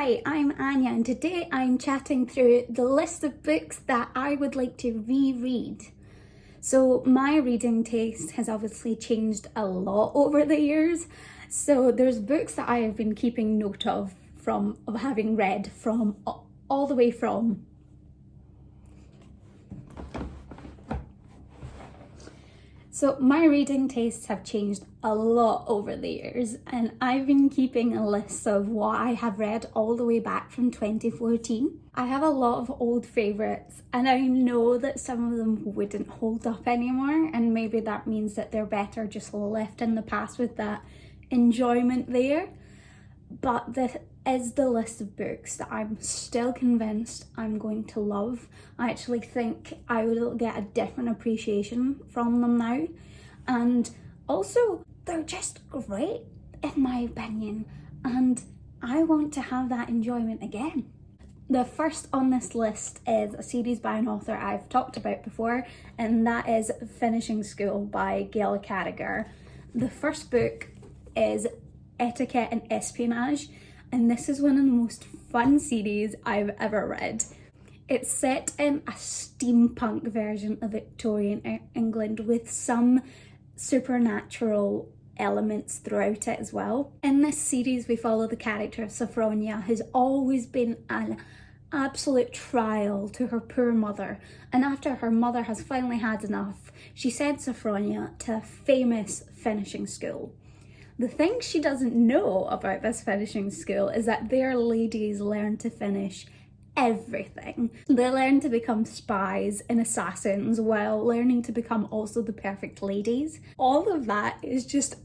Hi, I'm Anya, and today I'm chatting through the list of books that I would like to reread. So my reading taste has obviously changed a lot over the years. So there's books that I have been keeping note of having read from all the way from So my reading tastes have changed a lot over the years, and I've been keeping a list of what I have read all the way back from 2014. I have a lot of old favourites, and I know that some of them wouldn't hold up anymore, and maybe that means that they're better just left in the past with that enjoyment there. But this is the list of books that I'm still convinced I'm going to love. I actually think I will get a different appreciation from them now. And also, they're just great in my opinion. And I want to have that enjoyment again. The first on this list is a series by an author I've talked about before, and that is Finishing School by Gail Carriger. The first book is Etiquette and Espionage, and this is one of the most fun series I've ever read. It's set in a steampunk version of Victorian England with some supernatural elements throughout it as well. In this series we follow the character of Sophronia, who's always been an absolute trial to her poor mother, and after her mother has finally had enough, she sends Sophronia to a famous finishing school. The thing she doesn't know about this finishing school is that their ladies learn to finish everything. They learn to become spies and assassins while learning to become also the perfect ladies. All of that is just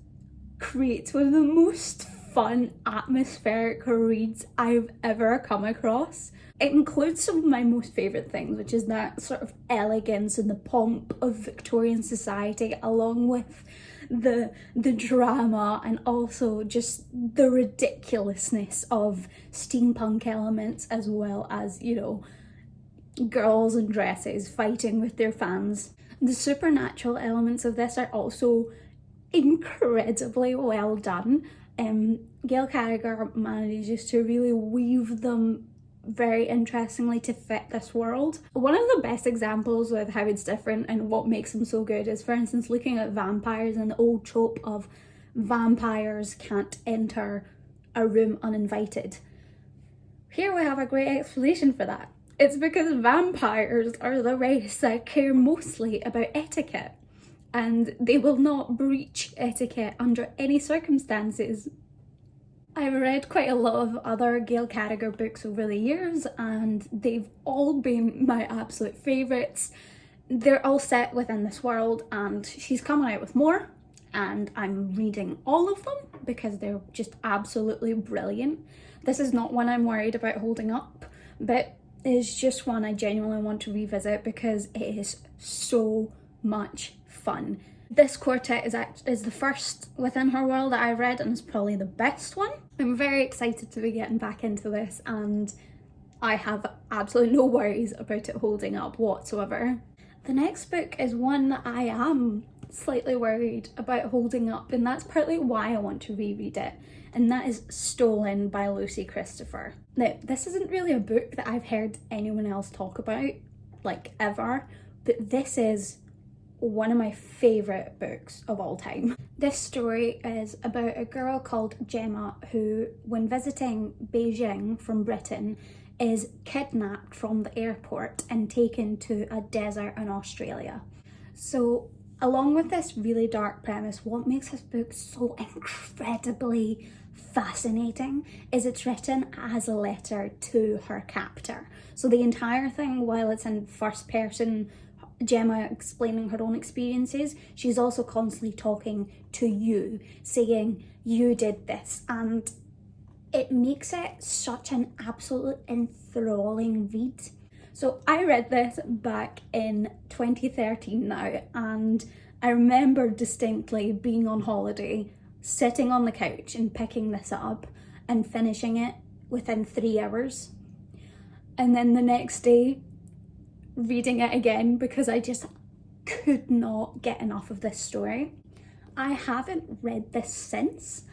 creates one of the most fun, atmospheric reads I've ever come across. It includes some of my most favourite things, which is that sort of elegance and the pomp of Victorian society, along with the drama and also just the ridiculousness of steampunk elements, as well as, you know, girls in dresses fighting with their fans. The supernatural elements of this are also incredibly well done. Gail Carriger manages to really weave them very interestingly to fit this world. One of the best examples with how it's different and what makes them so good is, for instance, looking at vampires and the old trope of vampires can't enter a room uninvited. Here we have a great explanation for that. It's because vampires are the race that care mostly about etiquette, and they will not breach etiquette under any circumstances. I've read quite a lot of other Gail Carriger books over the years, and they've all been my absolute favourites. They're all set within this world, and she's coming out with more, and I'm reading all of them because they're just absolutely brilliant. This is not one I'm worried about holding up, but it's just one I genuinely want to revisit because it is so much fun. This quartet is the first within her world that I've read, and it's probably the best one. I'm very excited to be getting back into this, and I have absolutely no worries about it holding up whatsoever. The next book is one that I am slightly worried about holding up, and that's partly why I want to reread it, and that is Stolen by Lucy Christopher. Now, this isn't really a book that I've heard anyone else talk about, like, ever, but this is one of my favourite books of all time. This story is about a girl called Gemma who, when visiting Beijing from Britain, is kidnapped from the airport and taken to a desert in Australia. So, along with this really dark premise, what makes this book so incredibly fascinating is it's written as a letter to her captor. So the entire thing, while it's in first person, Gemma explaining her own experiences, she's also constantly talking to you, saying you did this, and it makes it such an absolute enthralling read. So I read this back in 2013 now, and I remember distinctly being on holiday, sitting on the couch and picking this up and finishing it within 3 hours, and then the next day reading it again because I just could not get enough of this story. I haven't read this since,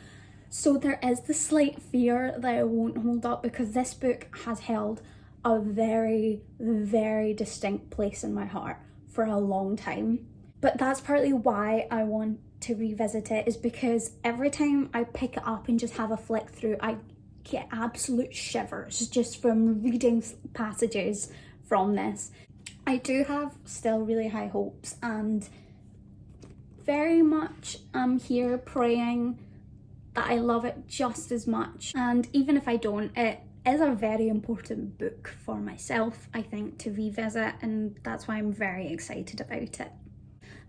So there is the slight fear that it won't hold up, because this book has held a very, very distinct place in my heart for a long time. But that's partly why I want to revisit it, is because every time I pick it up and just have a flick through, I get absolute shivers just from reading passages from this. I do have still really high hopes, and very much I'm here praying that I love it just as much. And even if I don't, it is a very important book for myself, I think, to revisit, and that's why I'm very excited about it.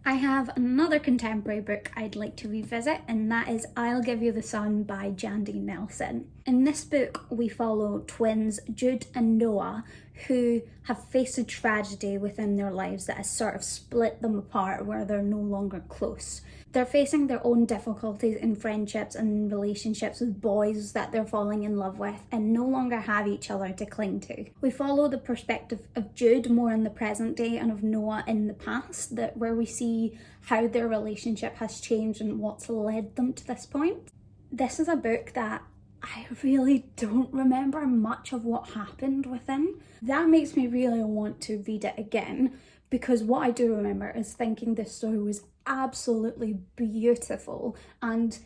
I have another contemporary book I'd like to revisit, and that is I'll Give You the Sun by Jandy Nelson. In this book, we follow twins Jude and Noah, who have faced a tragedy within their lives that has sort of split them apart, where they're no longer close. They're facing their own difficulties in friendships and relationships with boys that they're falling in love with, and no longer have each other to cling to. We follow the perspective of Jude more in the present day, and of Noah in the past, where we see how their relationship has changed and what's led them to this point. This is a book that I really don't remember much of what happened within. That makes me really want to read it again, because what I do remember is thinking this story was absolutely beautiful, and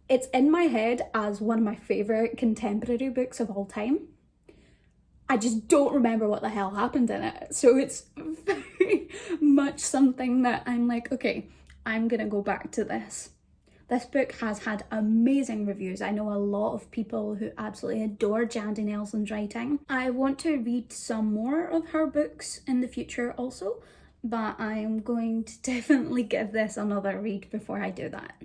it's in my head as one of my favourite contemporary books of all time. I just don't remember what the hell happened in it, so it's very much something that I'm like, okay, I'm gonna go back to this. This book has had amazing reviews. I know a lot of people who absolutely adore Jandy Nelson's writing. I want to read some more of her books in the future also, but I'm going to definitely give this another read before I do that.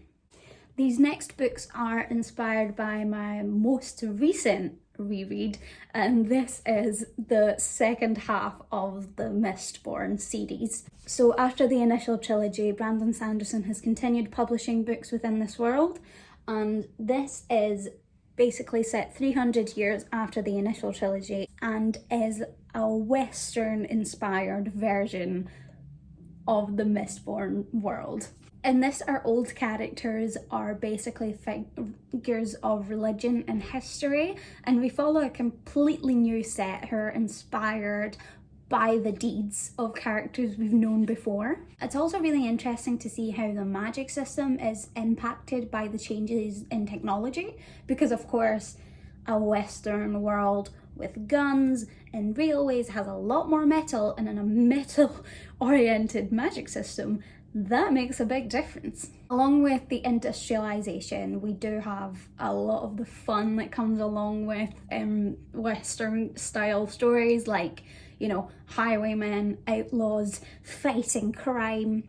These next books are inspired by my most recent reread, and this is the second half of the Mistborn series. So after the initial trilogy, Brandon Sanderson has continued publishing books within this world, and this is basically set 300 years after the initial trilogy and is a Western inspired version of the Mistborn world. In this, our old characters are basically figures of religion and history, and we follow a completely new set who are inspired by the deeds of characters we've known before. It's also really interesting to see how the magic system is impacted by the changes in technology, because of course a Western world with guns and railways has a lot more metal, and in a metal oriented magic system, that makes a big difference. Along with the industrialization, we do have a lot of the fun that comes along with Western style stories, like, you know, highwaymen, outlaws, fighting crime.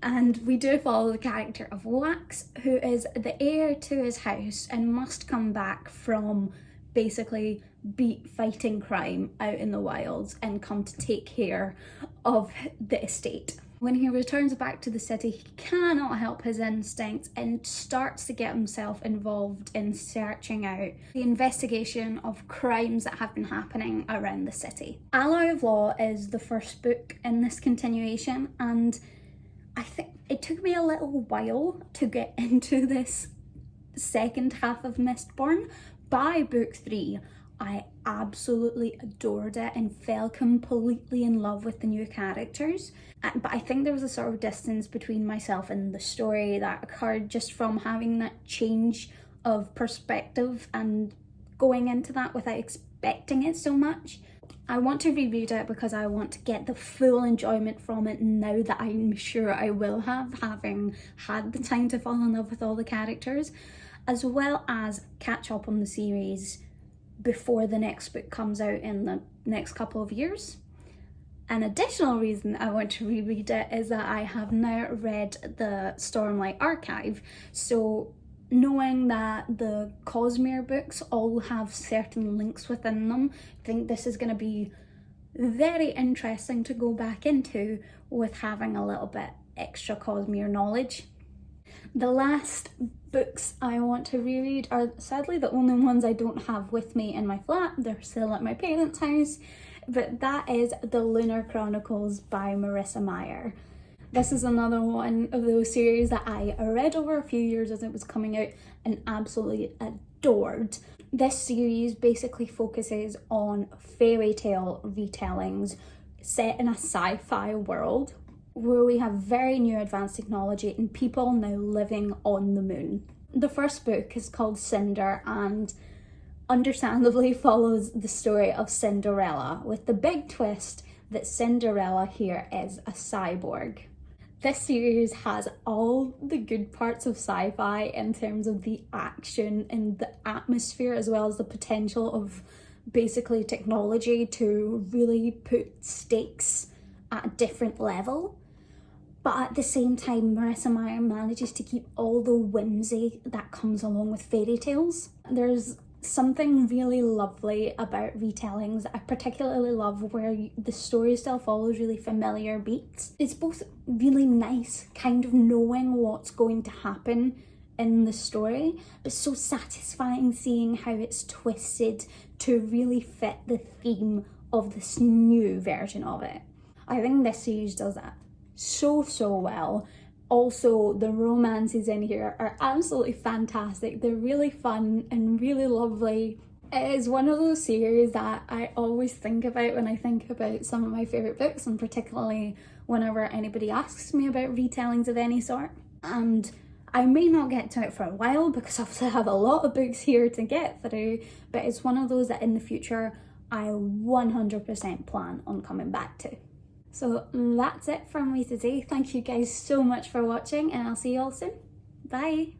And we do follow the character of Wax, who is the heir to his house and must come back from basically beat fighting crime out in the wilds and come to take care of the estate. When he returns back to the city, he cannot help his instincts and starts to get himself involved in searching out the investigation of crimes that have been happening around the city. Alloy of Law is the first book in this continuation, and I think it took me a little while to get into this second half of Mistborn. By book 3, I absolutely adored it and fell completely in love with the new characters. But I think there was a sort of distance between myself and the story that occurred just from having that change of perspective and going into that without expecting it so much. I want to reread it because I want to get the full enjoyment from it now that I'm sure I will have, having had the time to fall in love with all the characters, as well as catch up on the series before the next book comes out in the next couple of years. An additional reason I want to reread it is that I have now read the Stormlight Archive, so knowing that the Cosmere books all have certain links within them, I think this is going to be very interesting to go back into with having a little bit extra Cosmere knowledge. The last books I want to reread are sadly the only ones I don't have with me in my flat. They're still at my parents' house, but that is the Lunar Chronicles by Marissa Meyer. This is another one of those series that I read over a few years as it was coming out and absolutely adored. This series basically focuses on fairy tale retellings set in a sci-fi world where we have very new advanced technology and people now living on the moon. The first book is called Cinder and understandably follows the story of Cinderella, with the big twist that Cinderella here is a cyborg. This series has all the good parts of sci-fi in terms of the action and the atmosphere, as well as the potential of basically technology to really put stakes at a different level. But at the same time, Marissa Meyer manages to keep all the whimsy that comes along with fairy tales. There's something really lovely about retellings. I particularly love where the story still follows really familiar beats. It's both really nice, kind of knowing what's going to happen in the story, but so satisfying seeing how it's twisted to really fit the theme of this new version of it. I think this series does that so well. Also, the romances in here are absolutely fantastic. They're really fun and really lovely. It is one of those series that I always think about when I think about some of my favourite books, and particularly whenever anybody asks me about retellings of any sort. And I may not get to it for a while because obviously I have a lot of books here to get through, but it's one of those that in the future I 100% plan on coming back to. So that's it from me today. Thank you guys so much for watching and I'll see you all soon. Bye!